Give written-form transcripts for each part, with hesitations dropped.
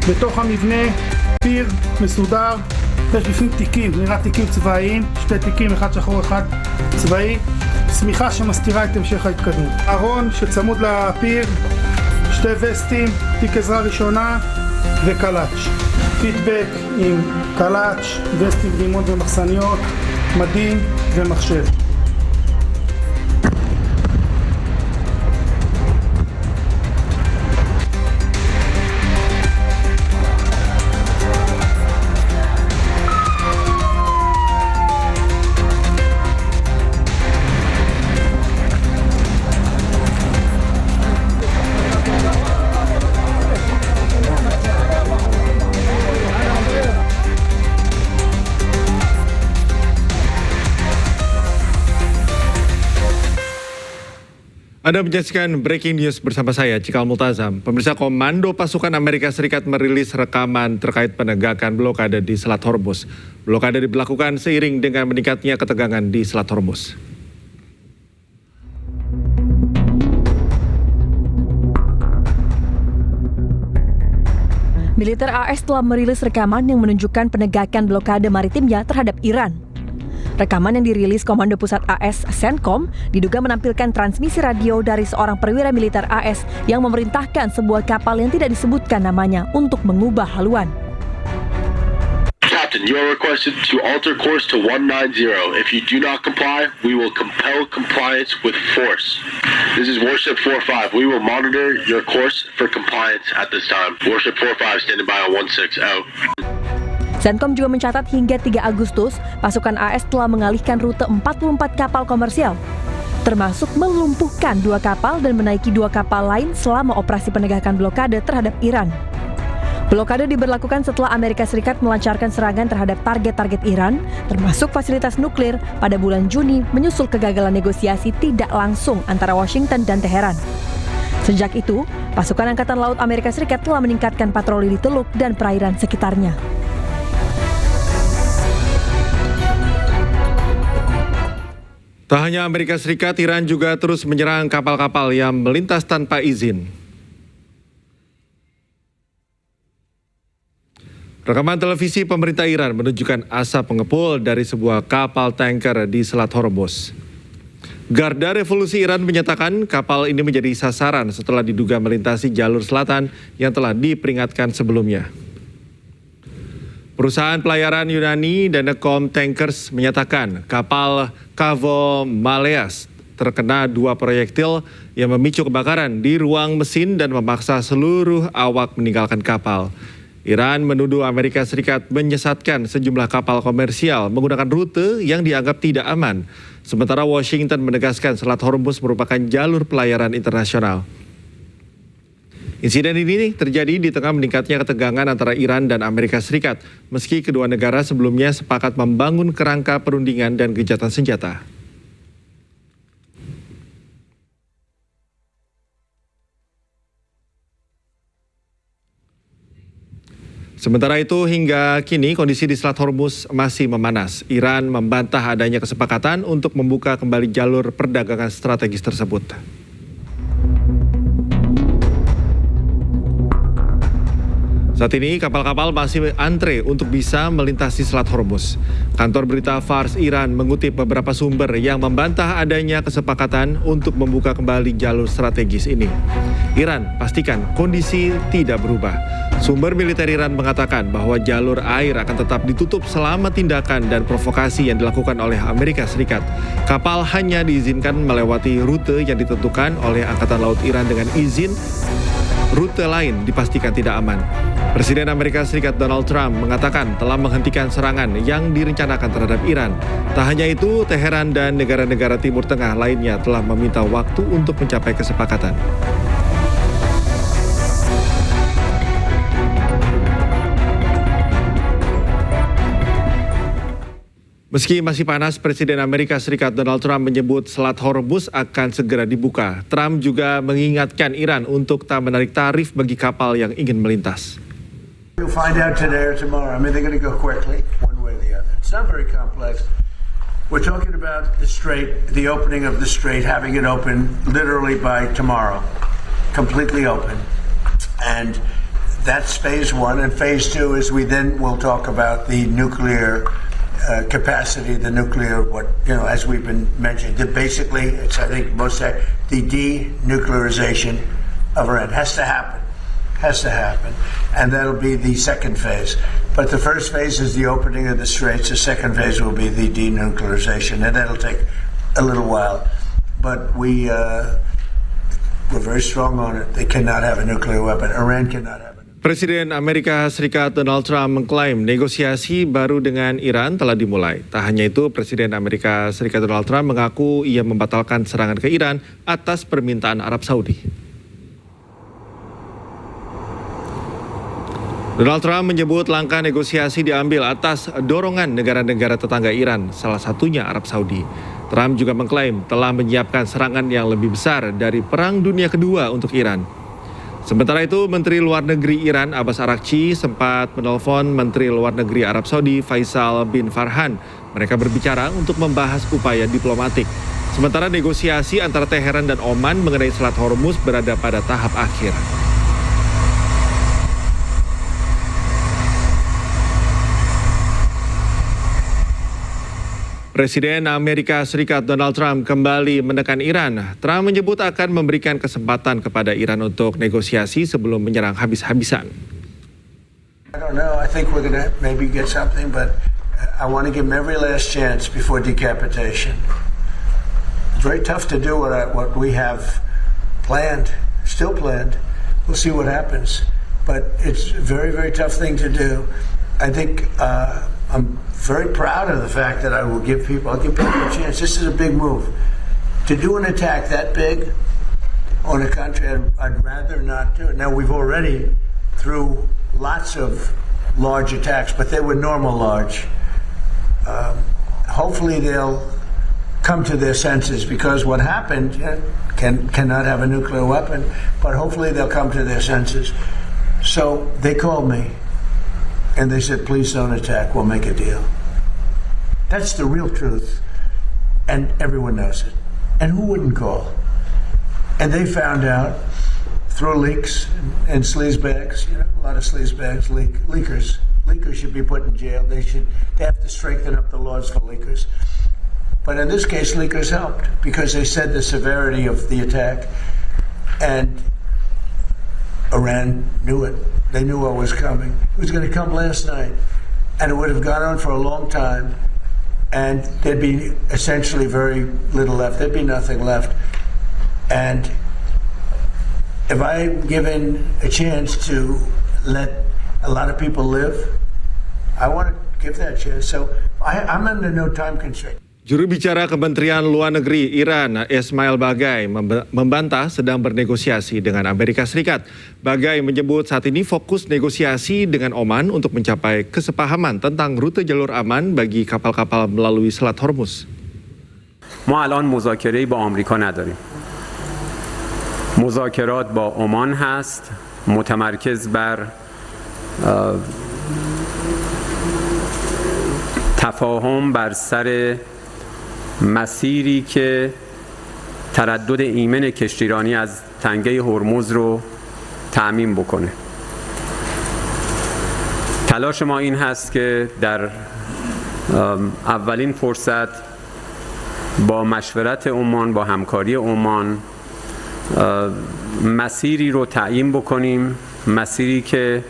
בתוך המבנה פיר מסודר, יש בפנים תיקים, נראה תיקים צבאיים, שתי תיקים, אחד שחור אחד צבאי, שמיכה שמסתירה את המשך ההתקדמות. ארון שצמוד לפיר, שתי וסטים, תיק עזרה ראשונה וקלאץ'. פידבק עם קלאץ', וסטים, רימון ומחסניות, מדים ומחשב. Anda menyaksikan Breaking News bersama saya, Cikal Multazam. Pemirsa, Komando Pasukan Amerika Serikat merilis rekaman terkait penegakan blokade di Selat Hormuz. Blokade diberlakukan seiring dengan meningkatnya ketegangan di Selat Hormuz. Militer AS telah merilis rekaman yang menunjukkan penegakan blokade maritimnya terhadap Iran. Rekaman yang dirilis Komando Pusat AS CENTCOM diduga menampilkan transmisi radio dari seorang perwira militer AS yang memerintahkan sebuah kapal yang tidak disebutkan namanya untuk mengubah haluan. Captain, you are requested to alter course to 190. If you do not comply, we will compel compliance with force. This is Warship 45. We will monitor your course for compliance at this time. Warship 45 standing by on 16 out. CENTCOM juga mencatat hingga 3 Agustus, pasukan AS telah mengalihkan rute 44 kapal komersial, termasuk melumpuhkan 2 kapal dan menaiki 2 kapal lain selama operasi penegakan blokade terhadap Iran. Blokade diberlakukan setelah Amerika Serikat melancarkan serangan terhadap target-target Iran, termasuk fasilitas nuklir pada bulan Juni menyusul kegagalan negosiasi tidak langsung antara Washington dan Teheran. Sejak itu, pasukan Angkatan Laut Amerika Serikat telah meningkatkan patroli di Teluk dan perairan sekitarnya. Tak hanya Amerika Serikat, Iran juga terus menyerang kapal-kapal yang melintas tanpa izin. Rekaman televisi pemerintah Iran menunjukkan asap pengepul dari sebuah kapal tanker di Selat Hormuz. Garda Revolusi Iran menyatakan kapal ini menjadi sasaran setelah diduga melintasi jalur selatan yang telah diperingatkan sebelumnya. Perusahaan pelayaran Yunani Danacom Tankers menyatakan kapal Kavo Maleas terkena 2 proyektil yang memicu kebakaran di ruang mesin dan memaksa seluruh awak meninggalkan kapal. Iran menuduh Amerika Serikat menyesatkan sejumlah kapal komersial menggunakan rute yang dianggap tidak aman. Sementara Washington menegaskan Selat Hormuz merupakan jalur pelayaran internasional. Insiden ini terjadi di tengah meningkatnya ketegangan antara Iran dan Amerika Serikat, meski kedua negara sebelumnya sepakat membangun kerangka perundingan dan gencatan senjata. Sementara itu, hingga kini kondisi di Selat Hormuz masih memanas. Iran membantah adanya kesepakatan untuk membuka kembali jalur perdagangan strategis tersebut. Saat ini kapal-kapal masih antre untuk bisa melintasi Selat Hormuz. Kantor berita Fars Iran mengutip beberapa sumber yang membantah adanya kesepakatan untuk membuka kembali jalur strategis ini. Iran pastikan kondisi tidak berubah. Sumber militer Iran mengatakan bahwa jalur air akan tetap ditutup selama tindakan dan provokasi yang dilakukan oleh Amerika Serikat. Kapal hanya diizinkan melewati rute yang ditentukan oleh Angkatan Laut Iran dengan izin. Rute lain dipastikan tidak aman. Presiden Amerika Serikat Donald Trump mengatakan telah menghentikan serangan yang direncanakan terhadap Iran. Tak hanya itu, Teheran dan negara-negara Timur Tengah lainnya telah meminta waktu untuk mencapai kesepakatan. Meski masih panas, Presiden Amerika Serikat Donald Trump menyebut Selat Hormuz akan segera dibuka. Trump juga mengingatkan Iran untuk tak menarik tarif bagi kapal yang ingin melintas. You'll find out today or tomorrow. I mean, they're going to go quickly, one way or the other. It's not very complex. We're talking about the strait, the opening of the strait, having it open literally by tomorrow, completely open. And that's phase one, and phase two is we then will talk about the nuclear capacity, the nuclear, as we've been mentioning. Basically, it's, I think, the denuclearization of Iran has to happen, and that'll be the second phase. But the first phase is the opening of the straits. The second phase will be the denuclearization, and that'll take a little while. But we're very strong on it. They cannot have a nuclear weapon. Iran cannot have. Presiden Amerika Serikat Donald Trump mengklaim negosiasi baru dengan Iran telah dimulai. Tak hanya itu, Presiden Amerika Serikat Donald Trump mengaku ia membatalkan serangan ke Iran atas permintaan Arab Saudi. Donald Trump menyebut langkah negosiasi diambil atas dorongan negara-negara tetangga Iran, salah satunya Arab Saudi. Trump juga mengklaim telah menyiapkan serangan yang lebih besar dari Perang Dunia Kedua untuk Iran. Sementara itu, Menteri Luar Negeri Iran Abbas Araghchi sempat menelpon Menteri Luar Negeri Arab Saudi Faisal bin Farhan. Mereka berbicara untuk membahas upaya diplomatik. Sementara negosiasi antara Teheran dan Oman mengenai Selat Hormuz berada pada tahap akhir. Presiden Amerika Serikat Donald Trump kembali menekan Iran. Trump menyebut akan memberikan kesempatan kepada Iran untuk negosiasi sebelum menyerang habis-habisan. I don't know. I think we're going to maybe get something, but I want to give them every last chance before decapitation. It's very tough to do what we have planned, still planned. We'll see what happens. But it's a very, very tough thing to do. I think I'm very proud of the fact that I'll give people a chance. This is a big move. To do an attack that big on a country, I'd rather not do it. Now, we've already, through lots of large attacks, but they were normal large. Hopefully they'll come to their senses, because what happened cannot have a nuclear weapon, but hopefully they'll come to their senses. So they called me. And they said, please don't attack, we'll make a deal. That's the real truth. And everyone knows it. And who wouldn't call? And they found out through leaks and sleazebags, a lot of sleazebags, leakers. Leakers should be put in jail. They have to strengthen up the laws for leakers. But in this case, leakers helped, because they said the severity of the attack. And Iran knew it. They knew what was coming. It was going to come last night, and it would have gone on for a long time, and there'd be essentially very little left. There'd be nothing left. And if I'm given a chance to let a lot of people live, I want to give that chance. So I'm under no time constraint. Juru bicara Kementerian Luar Negeri Iran, Ismail Baghai, membantah sedang bernegosiasi dengan Amerika Serikat. Baghai menyebut saat ini fokus negosiasi dengan Oman untuk mencapai kesepahaman tentang rute jalur aman bagi kapal-kapal melalui Selat Hormuz. ما الان مذاکره‌ای با آمریکا نداریم. مذاکرات با عمان هست، متمرکز بر تفاهم بر سر مسیری که تردد ایمن کشتیرانی از تنگه هرمز رو تأمین بکنه. تلاش ما این هست که در اولین فرصت با مشورت عمان، با همکاری عمان، مسیری رو تعیین بکنیم، مسیری که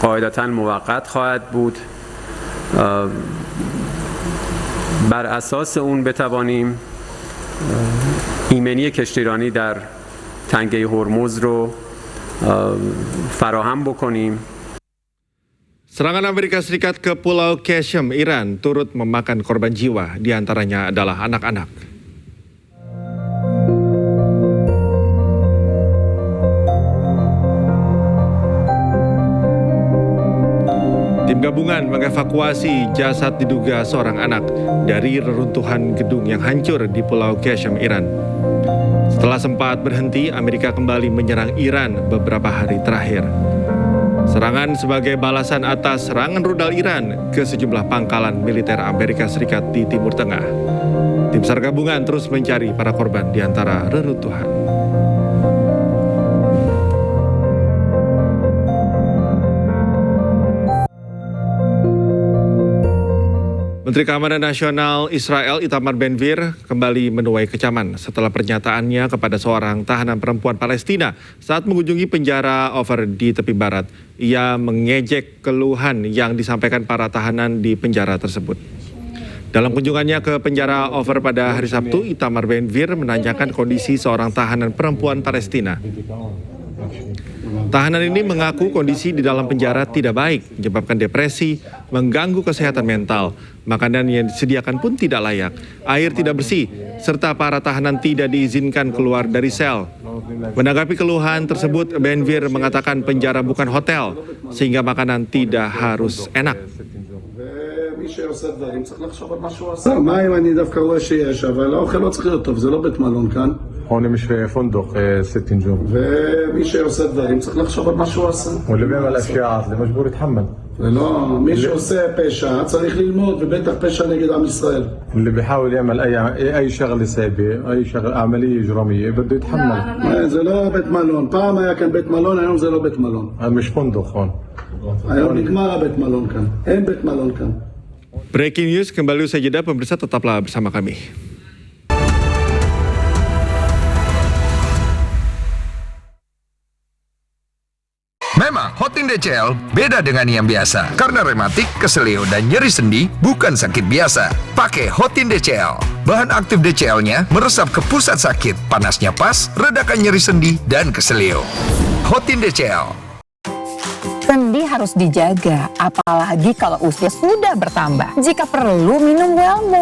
قاعدتاً موقت خواهد بود. بر اساس اون بتوانیم ایمنی کشتیرانی در تنگه هرمز رو فراهم بکنیم. Serangan Amerika Serikat ke Pulau Qasem, Iran, turut memakan korban jiwa, diantaranya adalah anak-anak. Tim gabungan mengevakuasi jasad diduga seorang anak dari reruntuhan gedung yang hancur di Pulau Qasem, Iran. Setelah sempat berhenti, Amerika kembali menyerang Iran beberapa hari terakhir. Serangan sebagai balasan atas serangan rudal Iran ke sejumlah pangkalan militer Amerika Serikat di Timur Tengah. Tim SAR gabungan terus mencari para korban di antara reruntuhan. Menteri Keamanan Nasional Israel Itamar Ben-Gvir kembali menuai kecaman setelah pernyataannya kepada seorang tahanan perempuan Palestina saat mengunjungi penjara Ofer di tepi barat. Ia mengejek keluhan yang disampaikan para tahanan di penjara tersebut. Dalam kunjungannya ke penjara Ofer pada hari Sabtu, Itamar Ben-Gvir menanyakan kondisi seorang tahanan perempuan Palestina. Tahanan ini mengaku kondisi di dalam penjara tidak baik, menyebabkan depresi, mengganggu kesehatan mental, makanan yang disediakan pun tidak layak, air tidak bersih, serta para tahanan tidak diizinkan keluar dari sel. Menanggapi keluhan tersebut, Ben-Gvir mengatakan penjara bukan hotel, sehingga makanan tidak harus enak. מי שעושה דברים צריך לחשוב על מה שהוא עשה. מים אני דווקא רואה שיש, אבל האוכל לא צריך להיות טוב, זה לא בית מלון כאן. هون مش في فندق ست نجوم. ומי שעושה דברים צריך לחשוב על מה שהוא עשה. واللي بيعمل اشياء عاطله مجبور يتحمل. ולא, מי שעושה פשע צריך ללמוד, ובטח פשע נגד עם ישראל. اللي بيحاول يعمل اي شغله سيئه، اي شغله عمليه اجراميه بده يتحمل. זה לא בית מלון, פעם היה כאן בית מלון, היום זה לא בית מלון. مش فندق هون. היום נגמר הבית מלון כאן, אין בית מלון כאן. Breaking news kembali usai jeda, pemirsa tetaplah bersama kami. Memang Hotin DCL beda dengan yang biasa. Karena rematik, keselio, dan nyeri sendi bukan sakit biasa. Pakai Hotin DCL. Bahan aktif DCL-nya meresap ke pusat sakit. Panasnya pas, redakan nyeri sendi dan keselio. Hotin DCL. Sendi harus dijaga, apalagi kalau usia sudah bertambah. Jika perlu, minum Wellmo.